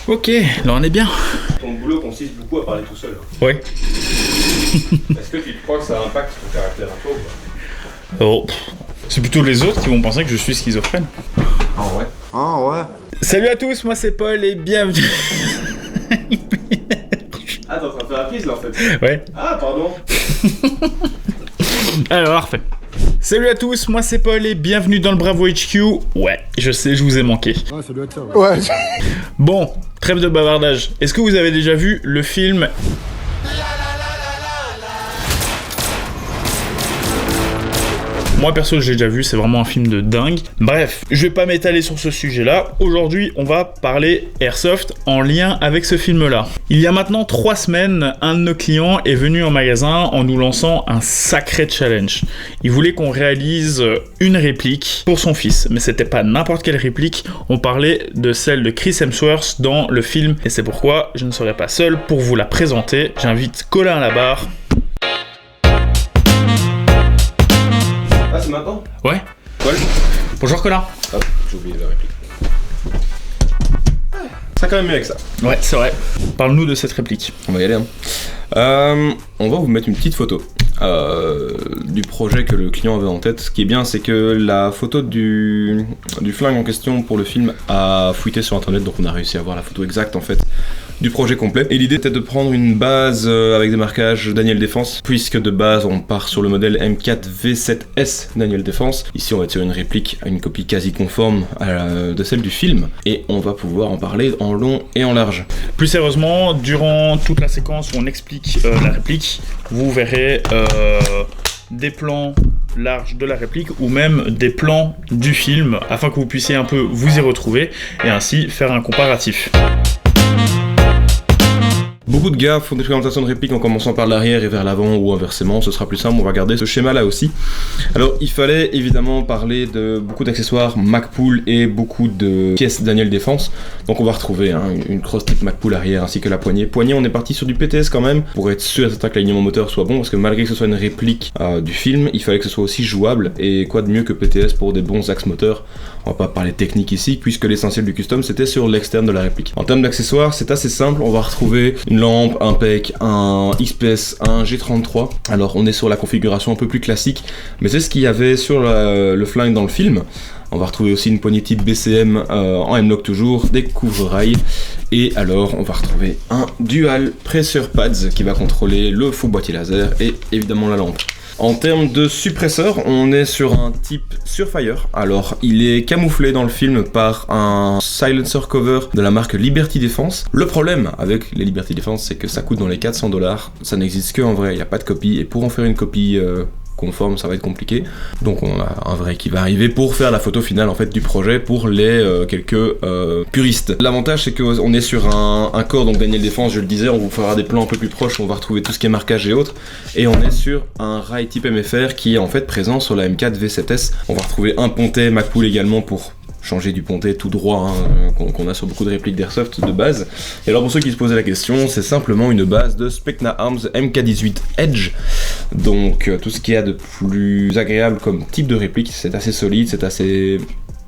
Ok, là on est bien. Ton boulot consiste beaucoup à parler tout seul. Ouais. Est-ce que tu crois que ça a un impact sur ton caractère à toi ou pas? Oh, c'est plutôt les autres qui vont penser que je suis schizophrène. Ah ouais. Salut à tous, moi c'est Paul et bienvenue. Ah, t'es en train de faire la prise là en fait. Ouais. Ah, pardon. Alors, parfait. Salut à tous, moi c'est Paul et bienvenue dans le Bravo HQ. Ouais, je sais, je vous ai manqué. Ouais, ça doit être ça. Ouais. Bon, trêve de bavardage. Est-ce que vous avez déjà vu le film Moi perso j'ai déjà vu, c'est vraiment un film de dingue. Bref, je vais pas m'étaler sur ce sujet-là. Aujourd'hui, on va parler Airsoft en lien avec ce film-là. Il y a maintenant 3 semaines, un de nos clients est venu en magasin en nous lançant un sacré challenge. Il voulait qu'on réalise une réplique pour son fils, mais c'était pas n'importe quelle réplique, on parlait de celle de Chris Hemsworth dans le film, et c'est pourquoi je ne serai pas seul pour vous la présenter. J'invite Colin à la barre. Ah, c'est maintenant? Ouais. Paul? Bonjour Colin. Ah, j'ai oublié la réplique. Ça quand même mieux avec ça. Ouais, c'est vrai. Parle-nous de cette réplique. On va y aller. On va vous mettre une petite photo du projet que le client avait en tête. Ce qui est bien, c'est que la photo du flingue en question pour le film a fuité sur internet, donc on a réussi à avoir la photo exacte en fait du projet complet. Et l'idée était de prendre une base avec des marquages Daniel Défense, puisque de base on part sur le modèle M4V7S Daniel Défense. Ici on va être sur une réplique, une copie quasi conforme de celle du film, et on va pouvoir en parler en long et en large. Plus sérieusement, durant toute la séquence où on explique la réplique, vous verrez des plans larges de la réplique ou même des plans du film afin que vous puissiez un peu vous y retrouver et ainsi faire un comparatif. Beaucoup de gars font des présentations de répliques en commençant par l'arrière et vers l'avant ou inversement, ce sera plus simple, on va garder ce schéma là aussi. Alors il fallait évidemment parler de beaucoup d'accessoires Magpul et beaucoup de pièces Daniel Défense, donc on va retrouver une crosse type Magpul arrière ainsi que la poignée. Poignée, on est parti sur du PTS quand même, pour être sûr et certain que l'alignement moteur soit bon, parce que malgré que ce soit une réplique du film, il fallait que ce soit aussi jouable, et quoi de mieux que PTS pour des bons axes moteurs. On va pas parler technique ici, puisque l'essentiel du custom c'était sur l'externe de la réplique. En termes d'accessoires, c'est assez simple, on va retrouver une lampe, un PEC, un XPS, un G33. Alors on est sur la configuration un peu plus classique, mais c'est ce qu'il y avait sur le flingue dans le film. On va retrouver aussi une poignée type BCM en M-Lock toujours, des couvre-rails, et alors on va retrouver un dual pressure pads qui va contrôler le faux boîtier laser et évidemment la lampe. En termes de suppresseur, on est sur un type Surfire. Alors, il est camouflé dans le film par un silencer cover de la marque Liberty Defense. Le problème avec les Liberty Defense, c'est que ça coûte dans les $400. Ça n'existe que en vrai, il n'y a pas de copie. Et pour en faire une copie conforme, ça va être compliqué. Donc on a un vrai qui va arriver pour faire la photo finale en fait du projet pour les quelques puristes. L'avantage c'est qu'on est sur un corps, donc Daniel Défense, je le disais, on vous fera des plans un peu plus proches, on va retrouver tout ce qui est marquage et autres, et on est sur un rail type MFR qui est en fait présent sur la M4 V7S. On va retrouver un pontet Magpul également pour changer du pontet tout droit qu'on a sur beaucoup de répliques d'Airsoft de base. Et alors pour ceux qui se posaient la question, c'est simplement une base de Specna Arms MK18 Edge. Donc tout ce qu'il y a de plus agréable comme type de réplique, c'est assez solide, c'est assez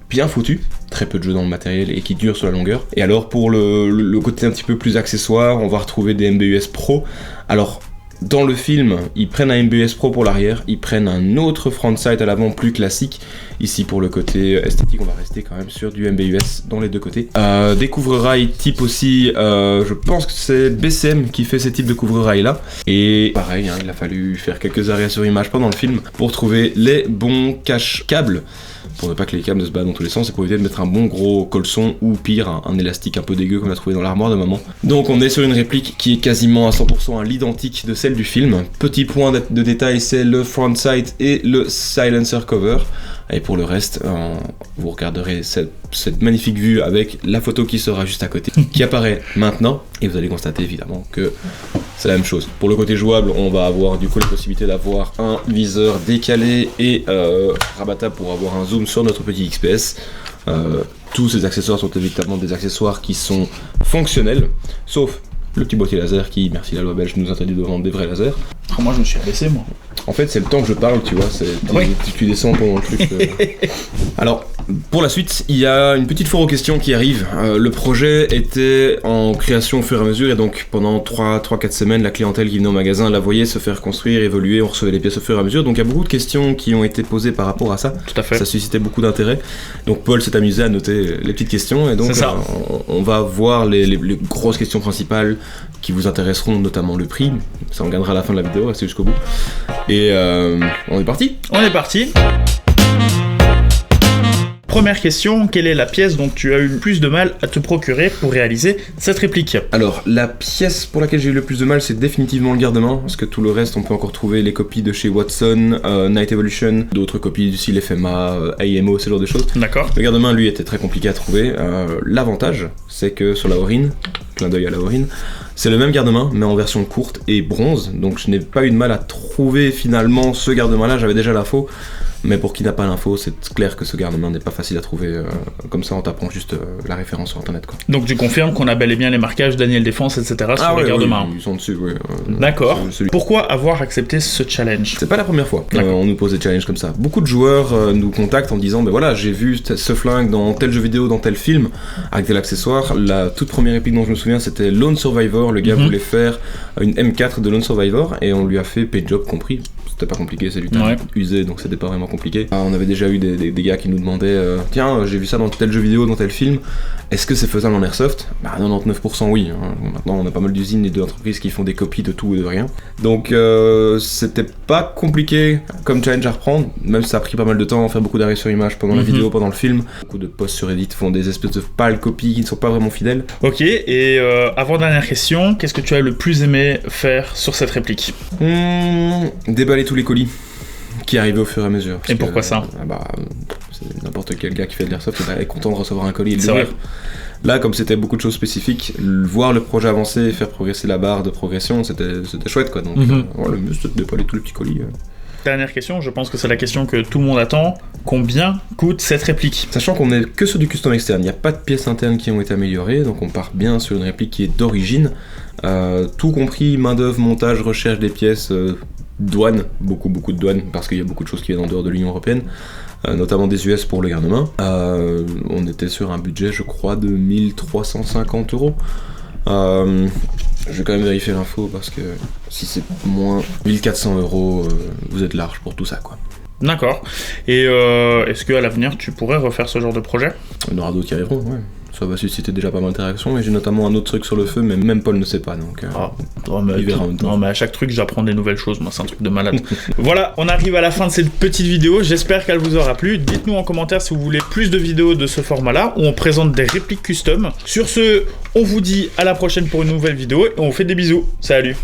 bien foutu, très peu de jeux dans le matériel et qui dure sur la longueur. Et alors pour le côté un petit peu plus accessoire, on va retrouver des MBUS Pro. Alors dans le film, ils prennent un MBUS Pro pour l'arrière, ils prennent un autre frontsight à l'avant plus classique. Ici pour le côté esthétique, on va rester quand même sur du MBUS dans les deux côtés. Des couvre-rails type aussi, je pense que c'est BCM qui fait ces types de couvre-rails là. Et pareil, il a fallu faire quelques arrêts sur image pendant le film pour trouver les bons cache-câbles. Pour ne pas que les câbles ne se battent dans tous les sens et pour éviter de mettre un bon gros colson ou pire un élastique un peu dégueu qu'on a trouvé dans l'armoire de maman. Donc on est sur une réplique qui est quasiment à 100% à l'identique de celle du film. Petit point de détail, c'est le front sight et le silencer cover. Et pour le reste, vous regarderez cette magnifique vue avec la photo qui sera juste à côté, qui apparaît maintenant, et vous allez constater évidemment que c'est la même chose. Pour le côté jouable, on va avoir du coup la possibilité d'avoir un viseur décalé et rabattable pour avoir un zoom sur notre petit XPS. Tous ces accessoires sont évidemment des accessoires qui sont fonctionnels, sauf le petit boîtier laser qui, merci la loi belge, nous interdit de vendre des vrais lasers. Oh, moi je me suis abaissé moi. En fait c'est le temps que je parle, tu vois, tu descends pendant le truc. Alors Pour la suite, il y a une petite foire aux questions qui arrive. Le projet était en création au fur et à mesure, et donc pendant 3-4 semaines, la clientèle qui venait au magasin la voyait se faire construire, évoluer, on recevait les pièces au fur et à mesure. Donc il y a beaucoup de questions qui ont été posées par rapport à ça. Tout à fait. Ça suscitait beaucoup d'intérêt. Donc Paul s'est amusé à noter les petites questions, et donc on va voir les grosses questions principales qui vous intéresseront, notamment le prix. Ça on gagnera à la fin de la vidéo, restez jusqu'au bout. Et on est parti. On est parti. Première question, quelle est la pièce dont tu as eu le plus de mal à te procurer pour réaliser cette réplique? Alors, la pièce pour laquelle j'ai eu le plus de mal, c'est définitivement le garde-main, parce que tout le reste, on peut encore trouver les copies de chez Watson, Night Evolution, d'autres copies du style FMA, AMO, ce genre de choses. D'accord. Le garde-main, lui, était très compliqué à trouver. L'avantage, c'est que sur la Orin, clin d'œil à la Orin, c'est le même garde-main, mais en version courte et bronze, donc je n'ai pas eu de mal à trouver finalement ce garde-main-là, j'avais déjà l'info. Mais pour qui n'a pas l'info, c'est clair que ce garde-main n'est pas facile à trouver comme ça en tapant juste la référence sur internet, quoi. Donc tu confirmes qu'on a bel et bien les marquages Daniel Défense, etc. sur les garde-mains. Oui, ils sont dessus, oui. D'accord. Pourquoi avoir accepté ce challenge? C'est pas la première fois on nous pose des challenges comme ça. Beaucoup de joueurs nous contactent en disant ben voilà, j'ai vu ce flingue dans tel jeu vidéo, dans tel film, avec tel accessoire. La toute première épique dont je me souviens, c'était Lone Survivor. Le gars voulait faire une M4 de Lone Survivor et on lui a fait paint job compris. C'était pas compliqué, c'est du temps usé, donc c'était pas vraiment compliqué. On avait déjà eu des gars qui nous demandaient tiens, j'ai vu ça dans tel jeu vidéo, dans tel film, est-ce que c'est faisable en airsoft? Bah 99% oui. Maintenant on a pas mal d'usines et d'entreprises qui font des copies de tout et de rien. Donc c'était pas compliqué comme challenge à reprendre, même si ça a pris pas mal de temps, faire beaucoup d'arrêts sur image pendant la vidéo, pendant le film. Beaucoup de posts sur Reddit font des espèces de pâles copies qui ne sont pas vraiment fidèles. Ok, et avant-dernière question, qu'est-ce que tu as le plus aimé faire sur cette réplique? Déballer tous les colis qui arrivaient au fur et à mesure. Et pourquoi ça? C'est n'importe quel gars qui fait de l'airsoft est content de recevoir un colis et de l'ouvrir. Là, comme c'était beaucoup de choses spécifiques, voir le projet avancer et faire progresser la barre de progression, c'était chouette, quoi. Donc le mieux c'était de déballer tous les petits colis. Dernière question, je pense que c'est la question que tout le monde attend. Combien coûte cette réplique? Sachant qu'on est que sur du custom externe, il n'y a pas de pièces internes qui ont été améliorées, donc on part bien sur une réplique qui est d'origine. Tout compris, main d'œuvre, montage, recherche des pièces, douane, beaucoup de douane, parce qu'il y a beaucoup de choses qui viennent en dehors de l'Union Européenne, notamment des US pour le garde-main. On était sur un budget, je crois, de 1350 €. Je vais quand même vérifier l'info parce que si c'est moins 1400 €, vous êtes large pour tout ça, quoi. D'accord. Et est-ce qu'à l'avenir tu pourrais refaire ce genre de projet? Il y en aura d'autres qui arriveront, ouais. Ça va susciter déjà pas mal d'interactions, et j'ai notamment un autre truc sur le feu, mais même Paul ne sait pas, donc il verra en même temps. Non, mais à chaque truc j'apprends des nouvelles choses, moi c'est un truc de malade. Voilà, on arrive à la fin de cette petite vidéo, j'espère qu'elle vous aura plu. Dites-nous en commentaire si vous voulez plus de vidéos de ce format-là, où on présente des répliques custom. Sur ce, on vous dit à la prochaine pour une nouvelle vidéo, et on vous fait des bisous. Salut!